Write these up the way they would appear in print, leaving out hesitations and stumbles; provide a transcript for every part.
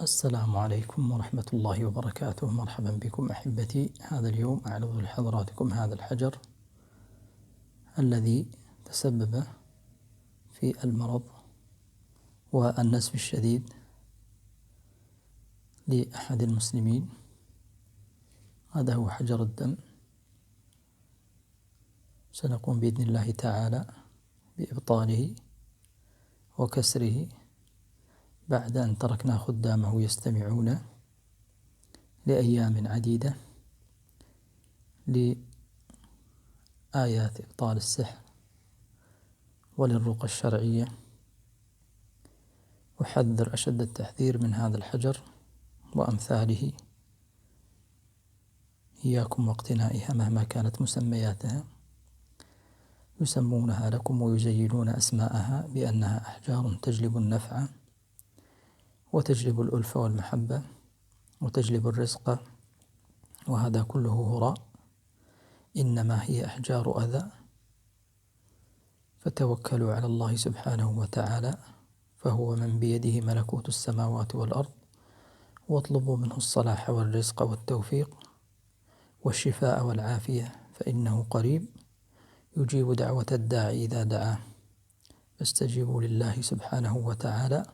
السلام عليكم ورحمة الله وبركاته. مرحبا بكم أحبتي. هذا اليوم أعرض لحضراتكم هذا الحجر الذي تسبب في المرض والنزف الشديد لأحد المسلمين. هذا هو حجر الدم. سنقوم بإذن الله تعالى بإبطاله وكسره بعد أن تركنا خدامه يستمعون لأيام عديدة لآيات إبطال السحر وللرقى الشرعية. أحذر أشد التحذير من هذا الحجر وأمثاله، إياكم واقتنائها مهما كانت مسمياتها. يسمونها لكم ويزينون أسماءها بأنها أحجار تجلب النفع وتجلب الألفة والمحبة وتجلب الرزق، وهذا كله هراء، إنما هي أحجار أذى. فتوكلوا على الله سبحانه وتعالى، فهو من بيده ملكوت السماوات والأرض، واطلبوا منه الصلاح والرزق والتوفيق والشفاء والعافية، فإنه قريب يجيب دعوة الداعي إذا دعاه. فاستجيبوا لله سبحانه وتعالى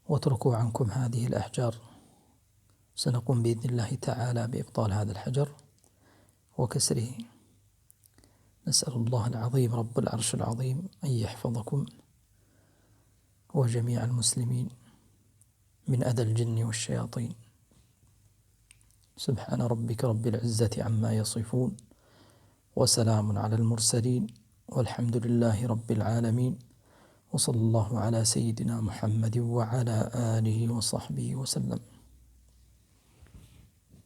واتركوا عنكم هذه الأحجار. سنقوم بإذن الله تعالى بإبطال هذا الحجر وكسره. نسأل الله العظيم رب العرش العظيم أن يحفظكم وجميع المسلمين من أذى الجن والشياطين. سبحان ربك رب العزة عما يصفون، وسلام على المرسلين، والحمد لله رب العالمين، وصلى الله على سيدنا محمد وعلى آله وصحبه وسلم.